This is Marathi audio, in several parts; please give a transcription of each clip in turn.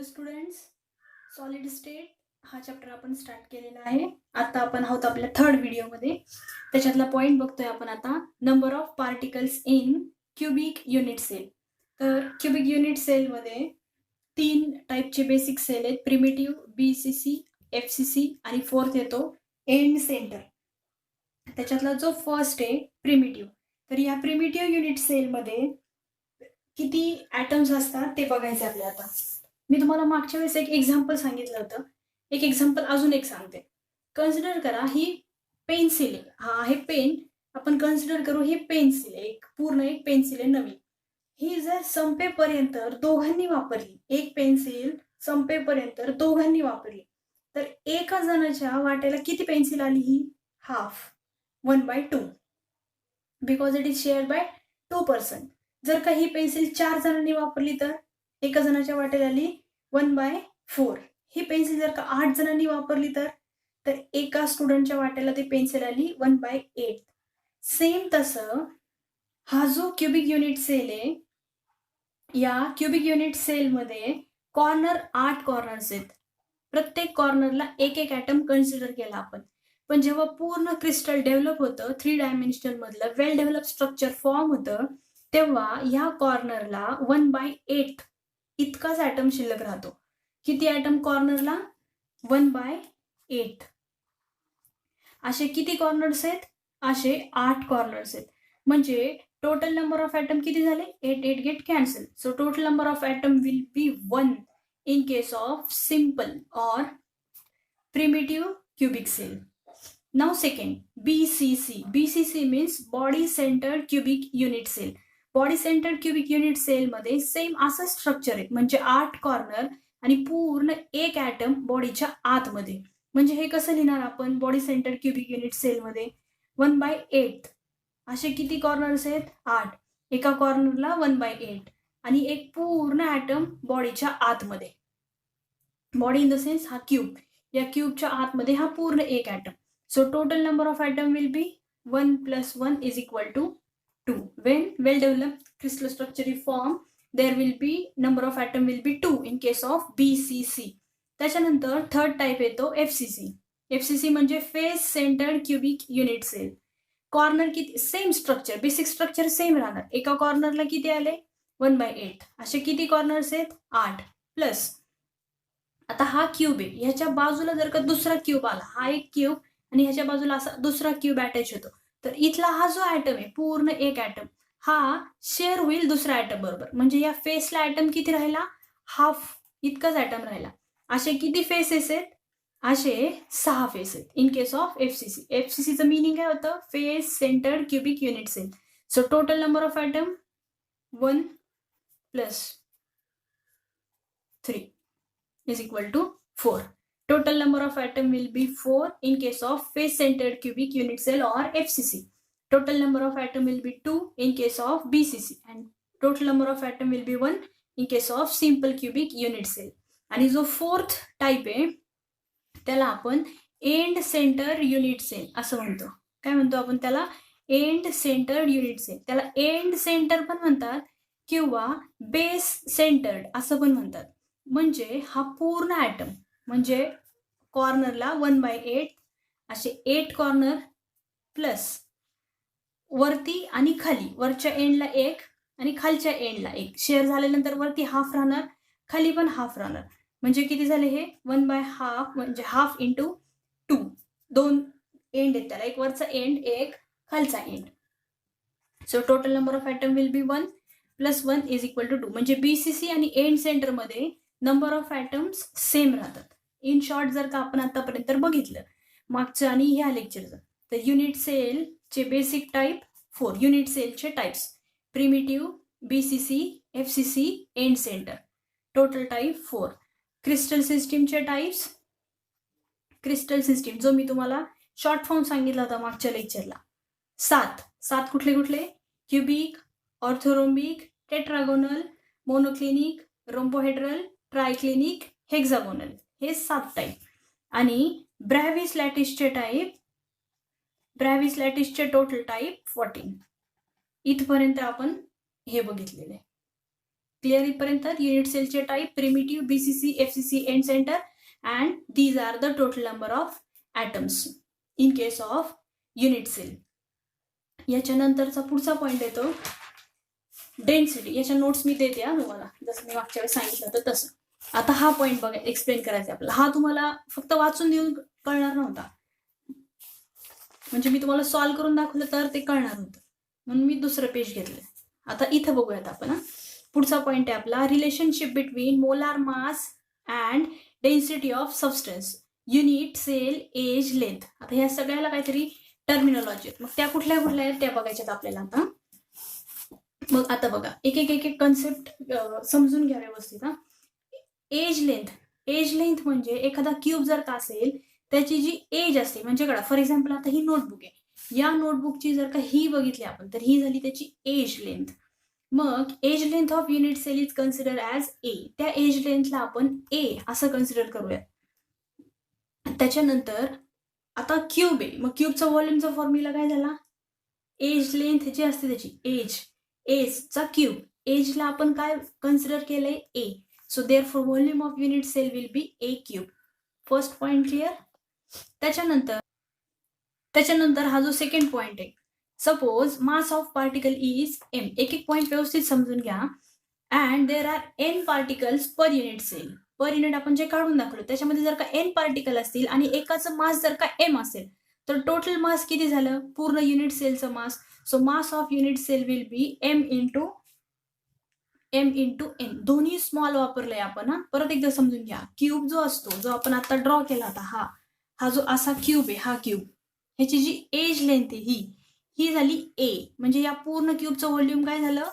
हॅलो स्टुडंट्स, सॉलिड स्टेट हा चॅप्टर आपण स्टार्ट केलेला आहे. आता आपण आहोत आपल्या थर्ड व्हिडिओमध्ये. त्याच्यातला पॉईंट बघतोय आपण आता, number of particles in cubic unit cell. तर क्युबिक युनिट सेलमध्ये 3 टाईपचे बेसिक सेल आहेत, प्रिमिटिव्ह, BCC, FCC आणि फोर्थ येतो एंड सेंटर. त्याच्यातला जो फर्स्ट आहे प्रिमिटिव्ह, तर या प्रिमिटिव्ह युनिट सेलमध्ये किती ॲटम्स असतात ते बघायचे आपल्याला. आता मी तुम्हाला मागच्या वेळेस एक एक्झाम्पल सांगितलं होतं, एक एक्झाम्पल अजून एक सांगते. कन्सिडर करा ही पेन्सिल आहे, हा आहे पेन. आपण कन्सिडर करू ही पेन्सिल आहे, पूर्ण एक पेन्सिल आहे नवीन. ही जर संपेपर्यंत दोघांनी वापरली, एक पेन्सिल संपेपर्यंत दोघांनी वापरली, तर एका जणाच्या वाट्याला किती पेन्सिल आली? ही half, 1/2, because it is shared by 2 person. जर का ही पेन्सिल 4 जणांनी वापरली तर एका जणाच्या वाट्याला आली 1/4. ही पेन्सिल जर का 8 जणांनी वापरली तर एका स्टुडंटच्या वाट्याला ती पेन्सिल आली 1/8. सेम तसं हा जो क्युबिक युनिट सेल आहे, या क्युबिक युनिट सेलमध्ये कॉर्नर 8 कॉर्नर्स आहेत. प्रत्येक कॉर्नरला एक एक ॲटम कन्सिडर केला आपण. पण जेव्हा पूर्ण क्रिस्टल डेव्हलप होतं, 3 डायमेन्शनल मधलं वेल डेव्हलप स्ट्रक्चर फॉर्म होतं, तेव्हा या कॉर्नरला 1/8 इतकाच ॲटम शिल्लक राहतो. किती ॲटम कॉर्नरला? 1/8. असे किती कॉर्नर्स आहेत? असे 8 कॉर्नर्स आहेत. म्हणजे टोटल नंबर ऑफ ॲटम किती झाले? 8 get cancel. So total number of atom will be 1 in case of simple or primitive cubic cell. Now second, BCC. BCC means body centered cubic unit cell. Body centred cubic unit cell मध्ये सेम असं स्ट्रक्चर आहे, म्हणजे 8 कॉर्नर आणि पूर्ण एक ॲटम बॉडीच्या आतमध्ये. म्हणजे हे कसं लिहिणार आपण body centred cubic unit cell मध्ये? 1/8. असे किती कॉर्नर्स आहेत? 8. एका कॉर्नरला 1/8 आणि एक पूर्ण ॲटम बॉडीच्या आतमध्ये. बॉडी इन द सेन्स हा क्यूब, या क्यूबच्या आतमध्ये हा पूर्ण एक atom. So total number of atom will be 1 + 1 = 2. When well developed crystal structure is formed, there will be number of atom will be 2 in case of BCC. त्याच्यानंतर थर्ड टाइप येतो FCC. FCC म्हणजे face centred cubic unit cell. Corner किती? Same structure, basic structure same राहणार. एका कॉर्नरला किती आले? 1/8. असे किती कॉर्नर्स आहेत? 8 प्लस. आता हा क्यूब आहे, ह्याच्या बाजूला जर का दुसरा क्यूब आला, हा एक क्यूब आणि ह्याच्या बाजूला असा दुसरा क्यूब अटॅच होतो, तर इथला हा जो ॲटम आहे, पूर्ण एक ॲटम, हा शेअर होईल दुसऱ्या ॲटम बरोबर. म्हणजे या फेसला ॲटम किती राहिला? हाफ इतकाच ॲटम राहिला. असे किती फेसेस आहेत? असे 6 फेस आहेत इन केस ऑफ FCC. FCCचं मिनिंग काय होतं? Face centred cubic unit cell. So total number of atom 1 + 3 = 4. Total number of atom will be 4 in case of face-centered cubic unit cell or FCC. Total number of atom will be 2 in case of BCC, and total number of atom will be 1 in case of simple cubic unit cell. आणि जो फोर्थ टाइप आहे त्याला आपण एंड सेंटर युनिट सेल असं म्हणतो. काय म्हणतो आपण त्याला? End centred unit cell. त्याला एंड सेंटर पण म्हणतात किंवा बेस सेंटर्ड असं पण म्हणतात. म्हणजे हा पूर्ण ॲटम, म्हणजे कॉर्नरला 1/8 असे 8 कॉर्नर प्लस वरती आणि खाली, वरच्या एंडला एक आणि खालच्या एंडला एक शेअर झाल्यानंतर वरती हाफ राहणार, खाली पण हाफ राहणार. म्हणजे किती झाले हे? 1/2 म्हणजे हाफ इंटू 2. 2 एंड आहेत त्याला, एक वरचा एंड एक खालचा end. So total number of atom will be 1 + 1 = 2. म्हणजे BCC आणि एंड सेंटरमध्ये नंबर ऑफ ॲटम्स सेम राहतात. इन शॉर्ट जर का आपण आतापर्यंत बघितलं मागचं आणि ह्या लेक्चरचं, तर युनिट सेलचे बेसिक टाईप 4. युनिट सेलचे types: primitive, BCC, FCC, end centre. Total type 4. Crystal सिस्टीमचे टाईप्स. क्रिस्टल सिस्टीम जो मी तुम्हाला शॉर्ट फॉर्म सांगितला होता मागच्या लेक्चरला, 7 कुठले कुठले? Cubic, orthorhombic, tetragonal, monoclinic, rhombohedral, triclinic, hexagonal, हे 7 टाईप. आणि ब्रॅव्हिस लॅटिसचे टाईप, ब्रॅव्हिस लॅटिसचे टोटल टाईप 14. इथपर्यंत आपण हे बघितलेले. क्लिअर इथपर्यंत? युनिट सेलचे type primitive, BCC, FCC, end centre, and these are the total number of atoms in case of unit cell. याच्यानंतरचा पुढचा पॉईंट येतो डेन्सिटी. याच्या नोट्स मी देते तुम्हाला, जसं मी मागच्या वेळेस सांगितलं होतं तसं. आता हा पॉईंट बघा, एक्सप्लेन करायचा आपल्याला. हा तुम्हाला फक्त वाचून देऊन कळणार नव्हता, म्हणजे मी तुम्हाला सॉल्व्ह करून दाखवलं तर ते कळणार होतं, म्हणून मी दुसरं पेज घेतलं. आता इथं बघूयात आपण. पुढचा पॉईंट आहे आपला relationship between molar mass and density of substance, unit cell, edge, length. आता ह्या सगळ्याला काहीतरी टर्मिनॉलॉजी आहेत, मग त्या कुठल्या कुठल्या आहेत त्या बघायच्यात आपल्याला आता. मग आता बघा, एक एक एक एक कन्सेप्ट समजून घ्या व्यवस्थित. Age length. एज लेंथ म्हणजे एखादा क्यूब जर का असेल त्याची जी एज असते, म्हणजे कळा, फॉर एक्झाम्पल आता ही नोटबुक आहे, या नोटबुकची जर का ही बघितली आपण तर ही झाली त्याची एज लेंथ. मग edge length of unit cell is consider as a. त्या एज लेंथला आपण ए असं कन्सिडर करूया. त्याच्यानंतर आता क्यूब आहे, मग क्यूबचा व्हॉल्यूमचा फॉर्म्युला काय झाला? एज लेंथ जी असते त्याची एजचा क्यूब, एजला आपण काय कन्सिडर केलंय? A. So therefore volume of unit cell will be a cube. First point clear? त्याच्यानंतर हा जो सेकंड पॉइंट आहे, suppose mass of particle is m. एक एक पॉइंट व्यवस्थित समजून घ्या. And there are n particles per unit cell. Per unit आपण जे काढून दाखवलं त्याच्यामध्ये जर का एन पार्टिकल असतील आणि एकाचं मास जर का एम असेल तर टोटल मास किती झालं? पूर्ण युनिट सेलचं mass. So mass of unit cell will be m into n. दोन्ही स्मॉल वापरलंय आपण. परत एकदा समजून घ्या. क्यूब जो असतो, जो आपण आता ड्रॉ केला होता, हा जो असा क्यूब आहे, हा क्यूब, ह्याची जी एज लेंथ आहे ही झाली ए. म्हणजे या पूर्ण क्यूबचं व्हॉल्यूम काय झालं?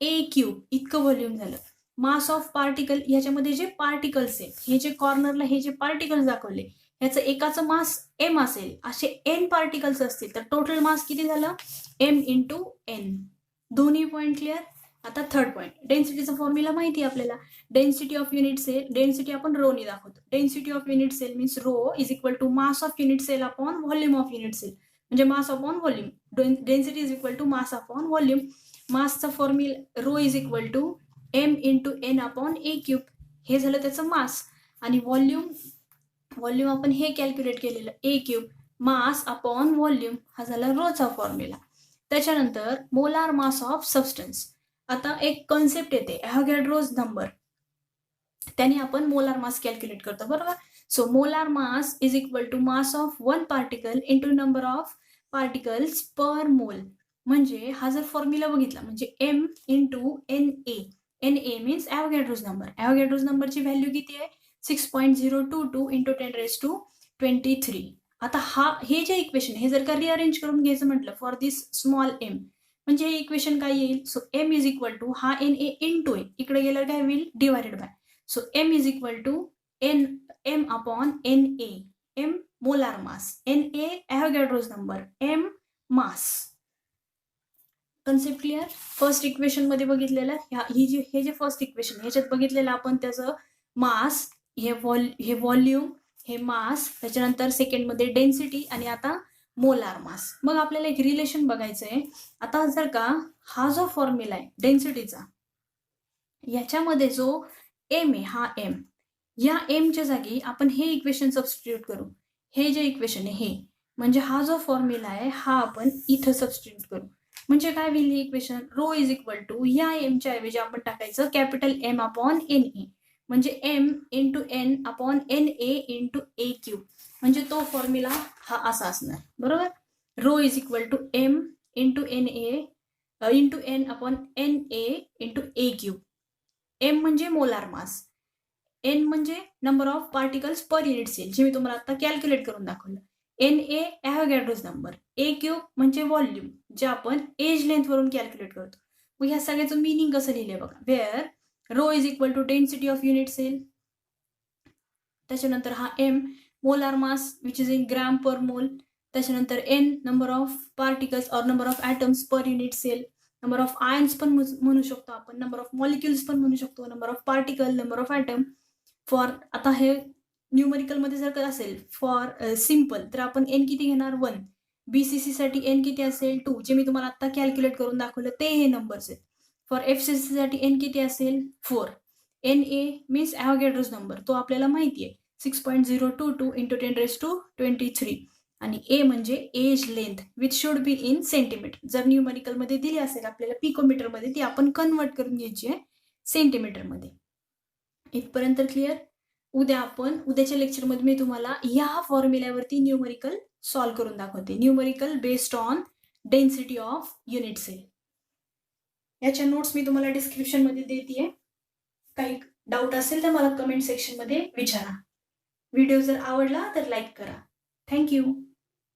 ए क्यूब इतकं व्हॉल्यूम झालं. मास ऑफ पार्टिकल, ह्याच्यामध्ये जे पार्टिकल्स आहेत, हे जे कॉर्नरला हे जे पार्टिकल्स दाखवले, ह्याचं एकाचं मास एम असेल, असे एन पार्टिकल्स असतील तर टोटल मास किती झालं? M into n. दोन्ही पॉईंट क्लिअर? आता थर्ड पॉईंट, डेन्सिटीचा फॉर्म्युला माहिती आहे आपल्याला. Density of unit cell, density आपण रो ने दाखवतो. Density of unit cell means rho is equal to mass of unit cell upon volume of unit cell, म्हणजे mass upon volume. Density is equal to mass upon volume. मासचा formula rho is equal to m into n upon a cube. हे झालं त्याचं मास. आणि व्हॉल्यूम आपण हे कॅल्क्युलेट केलेलं ए क्यूब. मास अपॉन व्हॉल्यूम हा झाला रोचा फॉर्म्युला. त्याच्यानंतर मोलार मास ऑफ सबस्टन्स. आता एक कॉन्सेप्ट येते ॲव्होगॅड्रोज नंबर, त्याने आपण मोलार मास कॅल्क्युलेट करतो, बरोबर. So molar mass is equal to mass of one particle into number of particles per mole. म्हणजे हा जर फॉर्म्युला बघितला म्हणजे m into n a means Avogadro's number. Avogadro's नंबरची व्हॅल्यू किती आहे? 6.022 इंटू 10⁻23. आता हे जे इक्वेशन हे जर का रिअरेंज करून घ्यायचं म्हटलं फॉर दिस स्मॉल एम, म्हणजे हे इक्वेशन काय येईल? So m is equal to हा एन ए इंटू ए, इकडे गेल्यावर काय होईल? Divided by. So m is equal to m upon n a. M molar mass, n a Avogadro's number, m mass. Concept clear? First equation मध्ये बघितलेलं हे जे फर्स्ट इक्वेशन ह्याच्यात बघितलेलं आपण त्याचं मास, हे व्हॉल्यूम, हे मास, त्याच्यानंतर सेकंड मध्ये डेन्सिटी आणि आता मोलार मास. मग आपल्याला एक रिलेशन बघायचं आहे. आता जर का हा जो फॉर्म्युला आहे डेन्सिटीचा, याच्यामध्ये जो एम आहे हा एम, या एमच्या जागी आपण हे इक्वेशन सबस्टिट्यूट करू. हे जे इक्वेशन आहे हे, म्हणजे हा जो फॉर्म्युला आहे हा आपण इथं सबस्टिट्यूट करू. म्हणजे काय होईल हे equation? Rho is equal to या एमच्या ऐवजी आपण टाकायचं capital m upon n a, म्हणजे m into n upon n a into a cube. म्हणजे तो फॉर्म्युला हा असा असणार, बरोबर. Rho is equal to m into n a into n upon n a into a cube. M म्हणजे मोलार मास, एन म्हणजे number of particles per unit cell, जे मी तुम्हाला आता कॅल्क्युलेट करून दाखवलं. N a Avogadro's number, a cube म्हणजे व्हॉल्यूम, जे आपण एज लेंथ वरून कॅल्क्युलेट करतो. मग ह्या सगळ्याचं मिनिंग कसं लिहिलंय बघा. Where rho is equal to density of unit cell, त्याच्यानंतर हा M molar mass which is in gram per mole, त्याच्यानंतर N number of particles or number of atoms per unit cell, number of ions पण म्हणू शकतो आपण, नंबर ऑफ मॉलिक्युल्स पण म्हणू शकतो, number of particle, number of atom. For आता हे न्यूमरिकल मध्ये जर का असेल फॉर सिम्पल तर आपण एन किती घेणार? 1. बीसीसी साठी एन किती असेल? 2. जे मी तुम्हाला आता कॅल्क्युलेट करून दाखवलं ते हे नंबर्स आहेत. फॉर FCC साठी एन किती असेल 4. NA मीन्स ॲव्होगॅड्रोज नंबर, तो आपल्याला माहिती आहे 6.022 इंटू 10⁻23. आणि ए म्हणजे edge length which should be in centimetre. जर न्यूमरिकलमध्ये दिली असेल आपल्याला पिकोमीटरमध्ये, ती आपण कन्वर्ट करून घ्यायची आहे सेंटीमीटरमध्ये. इथपर्यंत क्लिअर. उद्याच्या लेक्चरमध्ये मी तुम्हाला या फॉर्म्युल्यावरती न्यूमरिकल सॉल्व्ह करून दाखवते. Numerical based on density of unit cell. याच्या नोट्स मी तुम्हाला डिस्क्रिप्शनमध्ये देते. काही डाऊट असेल तर मला कमेंट सेक्शनमध्ये विचारा. व्हिडिओ जर आवडला तर लाईक करा. थँक्यू.